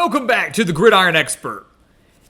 Welcome back to the Gridiron Expert.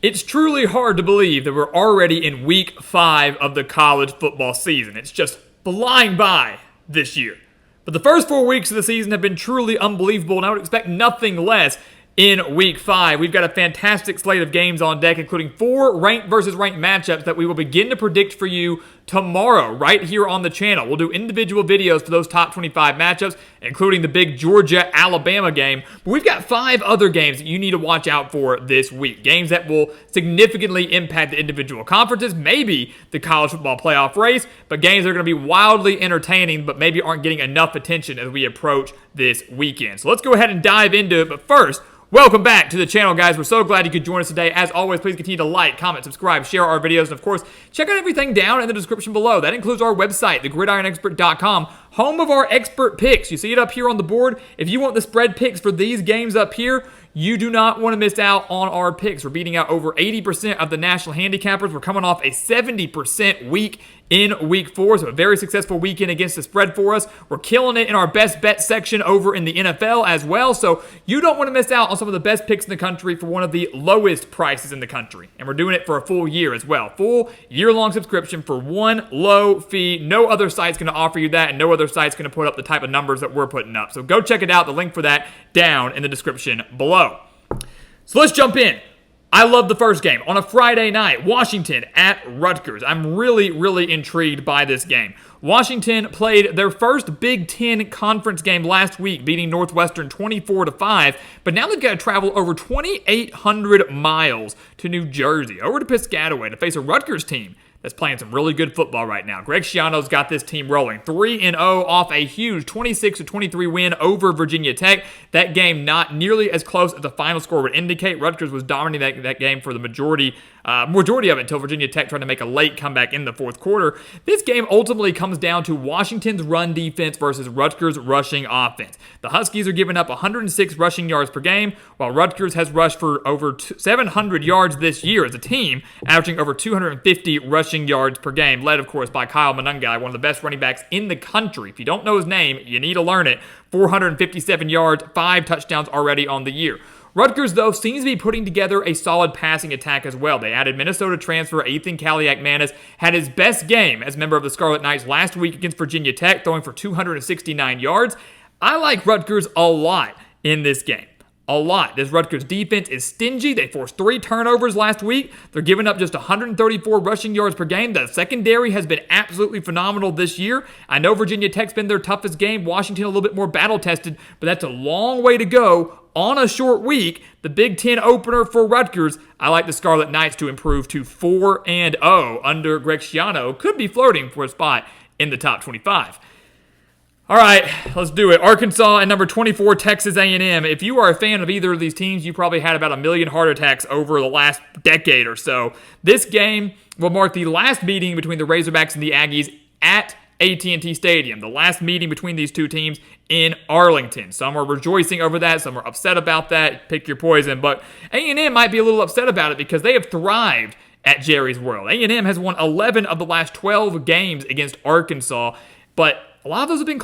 It's truly hard to believe that we're already in week 5 of the college football season. It's just flying by this year. But the first 4 weeks of the season have been truly unbelievable, and I would expect nothing less in week 5. We've got a fantastic slate of games on deck, including 4 ranked versus ranked matchups that we will begin to predict for you tomorrow right here on the channel. We'll do individual videos for those top 25 matchups, including the big Georgia-Alabama game. But we've got 5 other games that you need to watch out for this week. Games that will significantly impact the individual conferences, maybe the college football playoff race, but games that are going to be wildly entertaining but maybe aren't getting enough attention as we approach this weekend. So let's go ahead and dive into it. But first, welcome back to the channel, guys. We're so glad you could join us today. As always, please continue to like, comment, subscribe, share our videos, and of course, check out everything down in the description below. That includes our website, thegridironexpert.com, home of our expert picks. You see it up here on the board. If you want the spread picks for these games up here, you do not want to miss out on our picks. We're beating out over 80% of the national handicappers. We're coming off a 70% week in week 4, so a very successful weekend against the spread for us. We're killing it in our best bet section over in the NFL as well, so you don't want to miss out on some of the best picks in the country for one of the lowest prices in the country. And we're doing it for a full year as well. Full year-long subscription for one low fee. No other site's going to offer you that, and no other site's going to put up the type of numbers that we're putting up. So go check it out. The link for that down in the description below. So let's jump in. I love the first game on a Friday night. Washington at Rutgers. I'm really intrigued by this game. Washington played their first Big Ten conference game last week, beating Northwestern 24-5, but now they've got to travel over 2,800 miles to New Jersey, over to Piscataway, to face a Rutgers team that's playing some really good football right now. Greg Schiano's got this team rolling. 3-0 off a huge 26-23 win over Virginia Tech. That game not nearly as close as the final score would indicate. Rutgers was dominating that game for the majority of it until Virginia Tech tried to make a late comeback in the fourth quarter. This game ultimately comes down to Washington's run defense versus Rutgers' rushing offense. The Huskies are giving up 106 rushing yards per game, while Rutgers has rushed for over 700 yards this year as a team, averaging over 250 rushing yards per game, led, of course, by Kyle Monangai, one of the best running backs in the country. If you don't know his name, you need to learn it. 457 yards, 5 touchdowns already on the year. Rutgers, though, seems to be putting together a solid passing attack as well. They added Minnesota transfer Ethan Kaliak-Manis, had his best game as a member of the Scarlet Knights last week against Virginia Tech, throwing for 269 yards. I like Rutgers a lot in this game. A lot. This Rutgers defense is stingy. They forced 3 turnovers last week. They're giving up just 134 rushing yards per game. The secondary has been absolutely phenomenal this year. I know Virginia Tech's been their toughest game. Washington a little bit more battle-tested, but that's a long way to go on a short week. The Big Ten opener for Rutgers, I like the Scarlet Knights to improve to 4-0 under Greg Schiano. Could be flirting for a spot in the top 25. All right, let's do it. Arkansas and number 24, Texas A&M. If you are a fan of either of these teams, you probably had about 1 million heart attacks over the last decade or so. This game will mark the last meeting between the Razorbacks and the Aggies at AT&T Stadium. The last meeting between these two teams in Arlington. Some are rejoicing over that. Some are upset about that. Pick your poison. But A&M might be a little upset about it because they have thrived at Jerry's World. A&M has won 11 of the last 12 games against Arkansas, but a lot of those have been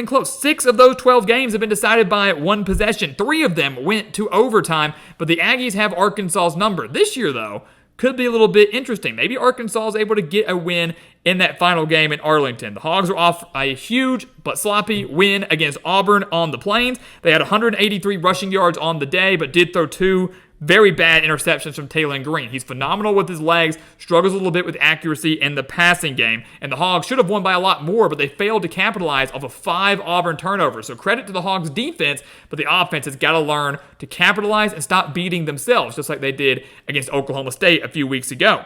close. 6 of those 12 games have been decided by 1 possession. 3 of them went to overtime, but the Aggies have Arkansas's number. This year, though, could be a little bit interesting. Maybe Arkansas is able to get a win in that final game in Arlington. The Hogs are off a huge but sloppy win against Auburn on the Plains. They had 183 rushing yards on the day, but did throw 2 very bad interceptions from Taylon Green. He's phenomenal with his legs, struggles a little bit with accuracy in the passing game, and the Hogs should have won by a lot more, but they failed to capitalize off of 5 Auburn turnovers. So credit to the Hogs defense, but the offense has got to learn to capitalize and stop beating themselves, just like they did against Oklahoma State a few weeks ago.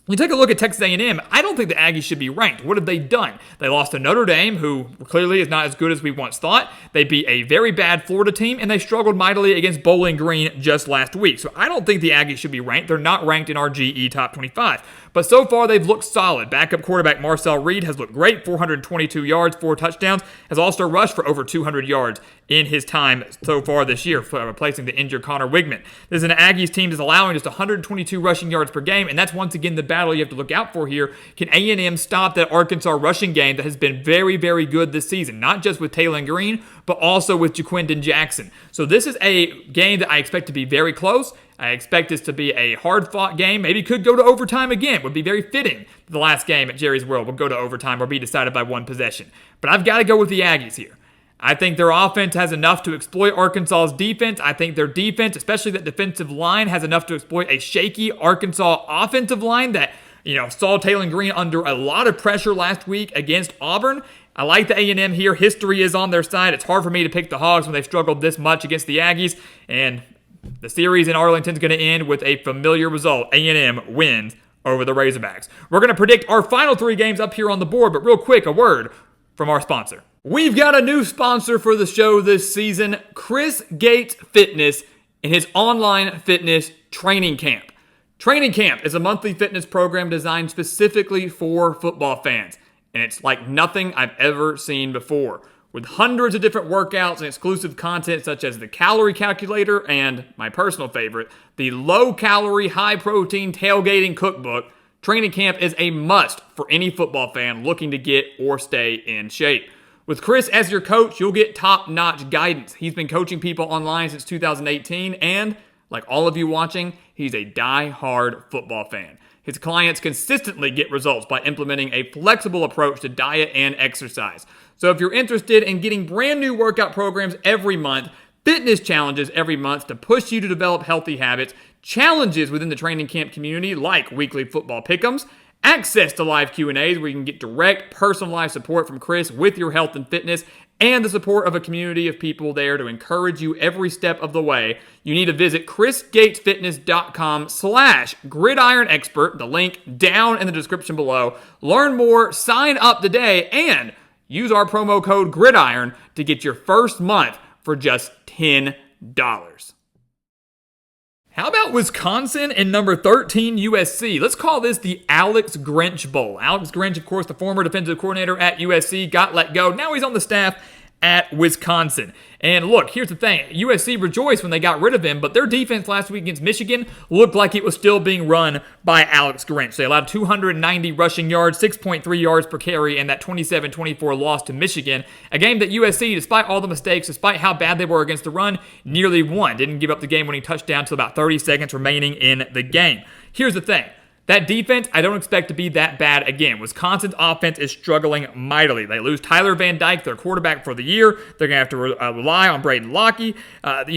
When you take a look at Texas A&M, I don't think the Aggies should be ranked. What have they done? They lost to Notre Dame, who clearly is not as good as we once thought. They beat a very bad Florida team, and they struggled mightily against Bowling Green just last week. So I don't think the Aggies should be ranked. They're not ranked in our GE Top 25. But so far, they've looked solid. Backup quarterback Marcel Reed has looked great, 422 yards, 4 touchdowns, has also rushed for over 200 yards in his time so far this year, replacing the injured Connor Wigman. This is an Aggies team that's allowing just 122 rushing yards per game, and that's once again the battle you have to look out for here. Can A&M stop that Arkansas rushing game that has been very, very good this season? Not just with Taylon Green, but also with Jaquindon Jackson. So this is a game that I expect to be very close. I expect this to be a hard-fought game. Maybe could go to overtime again. Would be very fitting. The last game at Jerry's World would go to overtime or be decided by one possession. But I've got to go with the Aggies here. I think their offense has enough to exploit Arkansas's defense. I think their defense, especially that defensive line, has enough to exploit a shaky Arkansas offensive line that, saw Taylon Green under a lot of pressure last week against Auburn. I like the A&M here. History is on their side. It's hard for me to pick the Hogs when they've struggled this much against the Aggies. And the series in Arlington is going to end with a familiar result. A&M wins over the Razorbacks. We're going to predict our final 3 games up here on the board, but real quick, a word from our sponsor. We've got a new sponsor for the show this season, Chris Gates Fitness and his online fitness training camp. Training Camp is a monthly fitness program designed specifically for football fans, and it's like nothing I've ever seen before. With hundreds of different workouts and exclusive content such as the calorie calculator and, my personal favorite, the low-calorie, high-protein tailgating cookbook, Training Camp is a must for any football fan looking to get or stay in shape. With Chris as your coach, you'll get top-notch guidance. He's been coaching people online since 2018, and, like all of you watching, he's a die-hard football fan. His clients consistently get results by implementing a flexible approach to diet and exercise. So if you're interested in getting brand new workout programs every month, fitness challenges every month to push you to develop healthy habits, challenges within the Training Camp community like weekly football pick'ems, access to live Q&As where you can get direct, personalized support from Chris with your health and fitness, and the support of a community of people there to encourage you every step of the way, you need to visit chrisgatesfitness.com/Gridiron Expert, the link down in the description below. Learn more, sign up today, and use our promo code GRIDIRON to get your first month for just $10. How about Wisconsin and number 13 USC? Let's call this the Alex Grinch Bowl. Alex Grinch, of course, the former defensive coordinator at USC, got let go. Now he's on the staff at Wisconsin. And look, here's the thing. USC rejoiced when they got rid of him, but their defense last week against Michigan looked like it was still being run by Alex Grinch. They allowed 290 rushing yards, 6.3 yards per carry, and that 27-24 loss to Michigan. A game that USC, despite all the mistakes, despite how bad they were against the run, nearly won. Didn't give up the game-winning touchdown until about 30 seconds remaining in the game. Here's the thing. That defense, I don't expect to be that bad again. Wisconsin's offense is struggling mightily. They lose Tyler Van Dyke, their quarterback for the year. They're going to have to rely on Braden Locke. This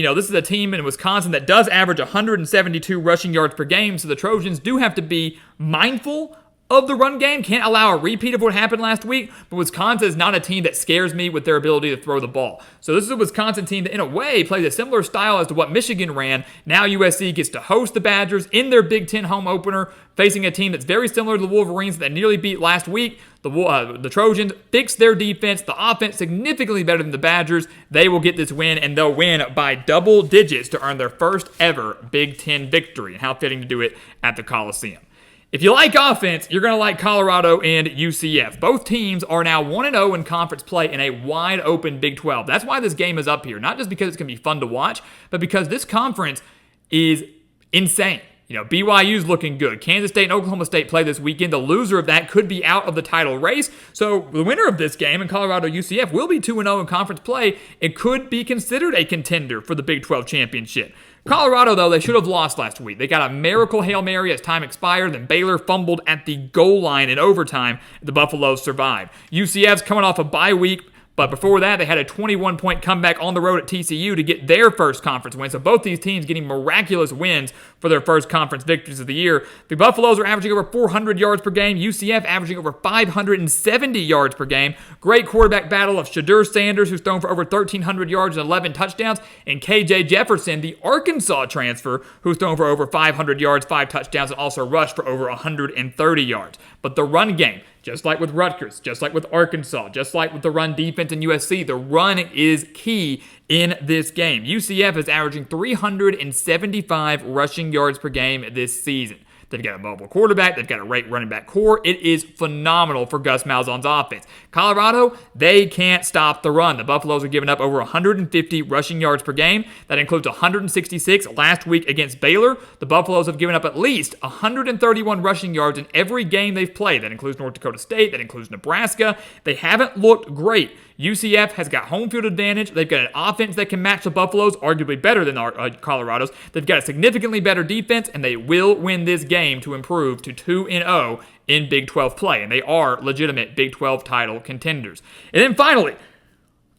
is a team in Wisconsin that does average 172 rushing yards per game, so the Trojans do have to be mindful of the run game. Can't allow a repeat of what happened last week, but Wisconsin is not a team that scares me with their ability to throw the ball. So this is a Wisconsin team that, in a way, plays a similar style as to what Michigan ran. Now USC gets to host the Badgers in their Big Ten home opener, facing a team that's very similar to the Wolverines that nearly beat last week. The Trojans fix their defense, the offense significantly better than the Badgers. They will get this win, and they'll win by double digits to earn their first ever Big Ten victory. And how fitting to do it at the Coliseum. If you like offense, you're going to like Colorado and UCF. Both teams are now 1-0 in conference play in a wide-open Big 12. That's why this game is up here. Not just because it's going to be fun to watch, but because this conference is insane. BYU's looking good. Kansas State and Oklahoma State play this weekend. The loser of that could be out of the title race. So the winner of this game in Colorado UCF will be 2-0 in conference play. It could be considered a contender for the Big 12 championship. Colorado, though, they should have lost last week. They got a miracle Hail Mary as time expired, then Baylor fumbled at the goal line in overtime. The Buffaloes survived. UCF's coming off a bye week, but before that, they had a 21-point comeback on the road at TCU to get their first conference win. So both these teams getting miraculous wins for their first conference victories of the year. The Buffaloes are averaging over 400 yards per game. UCF averaging over 570 yards per game. Great quarterback battle of Shadur Sanders, who's thrown for over 1,300 yards and 11 touchdowns, and KJ Jefferson, the Arkansas transfer, who's thrown for over 500 yards, 5 touchdowns, and also rushed for over 130 yards. But the run game, just like with Rutgers, just like with Arkansas, just like with the run defense in USC, the run is key in this game. UCF is averaging 375 rushing yards per game this season. They've got a mobile quarterback. They've got a great running back core. It is phenomenal for Gus Malzahn's offense. Colorado, they can't stop the run. The Buffaloes are giving up over 150 rushing yards per game. That includes 166 last week against Baylor. The Buffaloes have given up at least 131 rushing yards in every game they've played. That includes North Dakota State. That includes Nebraska. They haven't looked great. UCF has got home field advantage. They've got an offense that can match the Buffaloes, arguably better than Colorado's. They've got a significantly better defense, and they will win this game to improve to 2-0 in Big 12 play. And they are legitimate Big 12 title contenders. And then finally,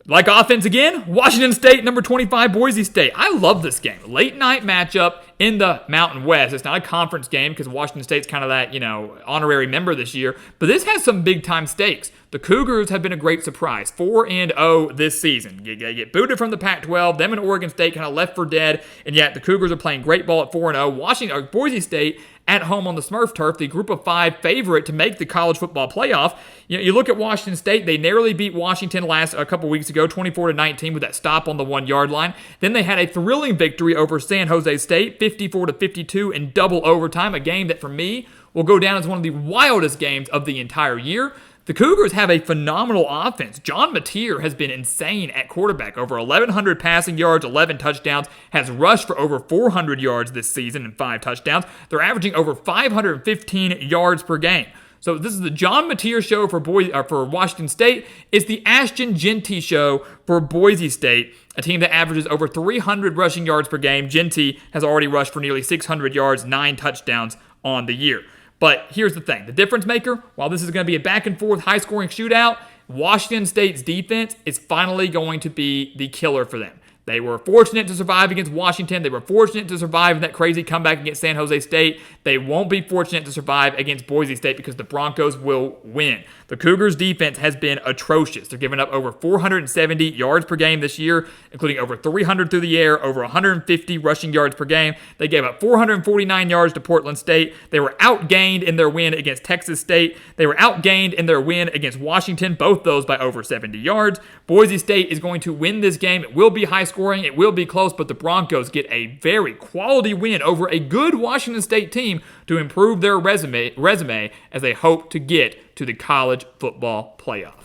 like offense again, Washington State, number 25, Boise State. I love this game. Late night matchup in the Mountain West. It's not a conference game because Washington State's kind of that, honorary member this year. But this has some big-time stakes. The Cougars have been a great surprise. 4-0 this season. You get booted from the Pac-12. Them and Oregon State kind of left for dead. And yet the Cougars are playing great ball at 4-0. Boise State at home on the Smurf turf, the Group of 5 favorite to make the college football playoff. You look at Washington State, they narrowly beat Washington a couple weeks ago, 24-19 with that stop on the 1-yard line. Then they had a thrilling victory over San Jose State, 54-52 in double overtime, a game that for me will go down as one of the wildest games of the entire year. The Cougars have a phenomenal offense. John Mateer has been insane at quarterback. Over 1,100 passing yards, 11 touchdowns, has rushed for over 400 yards this season and 5 touchdowns. They're averaging over 515 yards per game. So this is the John Mateer show for Washington State. It's the Ashton Jeanty show for Boise State, a team that averages over 300 rushing yards per game. Jeanty has already rushed for nearly 600 yards, 9 touchdowns on the year. But here's the thing. The difference maker, while this is going to be a back-and-forth, high-scoring shootout, Washington State's defense is finally going to be the killer for them. They were fortunate to survive against Washington. They were fortunate to survive in that crazy comeback against San Jose State. They won't be fortunate to survive against Boise State because the Broncos will win. The Cougars' defense has been atrocious. They're giving up over 470 yards per game this year, including over 300 through the air, over 150 rushing yards per game. They gave up 449 yards to Portland State. They were outgained in their win against Texas State. They were outgained in their win against Washington, both those by over 70 yards. Boise State is going to win this game. It will be high scoring. It will be close, but the Broncos get a very quality win over a good Washington State team to improve their resume as they hope to get to the college football playoff.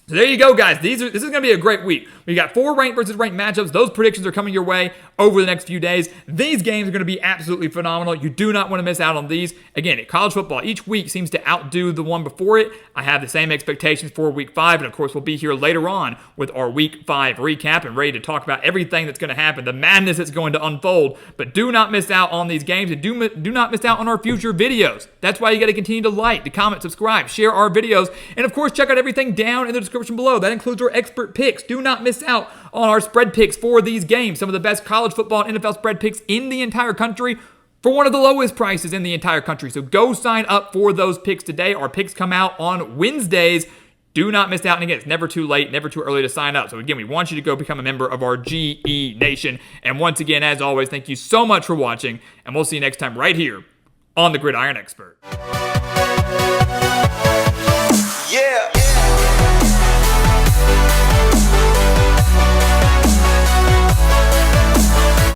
So there you go, guys. This is going to be a great week. We got 4 ranked versus ranked matchups. Those predictions are coming your way over the next few days. These games are going to be absolutely phenomenal. You do not want to miss out on these. Again, college football, each week seems to outdo the one before it. I have the same expectations for Week 5, and of course, we'll be here later on with our Week 5 recap and ready to talk about everything that's going to happen, the madness that's going to unfold. But do not miss out on these games, and do not miss out on our future videos. That's why you got to continue to like, to comment, subscribe, share our videos, and of course, check out everything down in the description below. That includes our expert picks. Do not miss out on our spread picks for these games. Some of the best college football and NFL spread picks in the entire country for one of the lowest prices in the entire country. So go sign up for those picks today. Our picks come out on Wednesdays. Do not miss out. And again, it's never too late, never too early to sign up. So again, we want you to go become a member of our GE Nation. And once again, as always, thank you so much for watching. And we'll see you next time right here on the Gridiron Expert.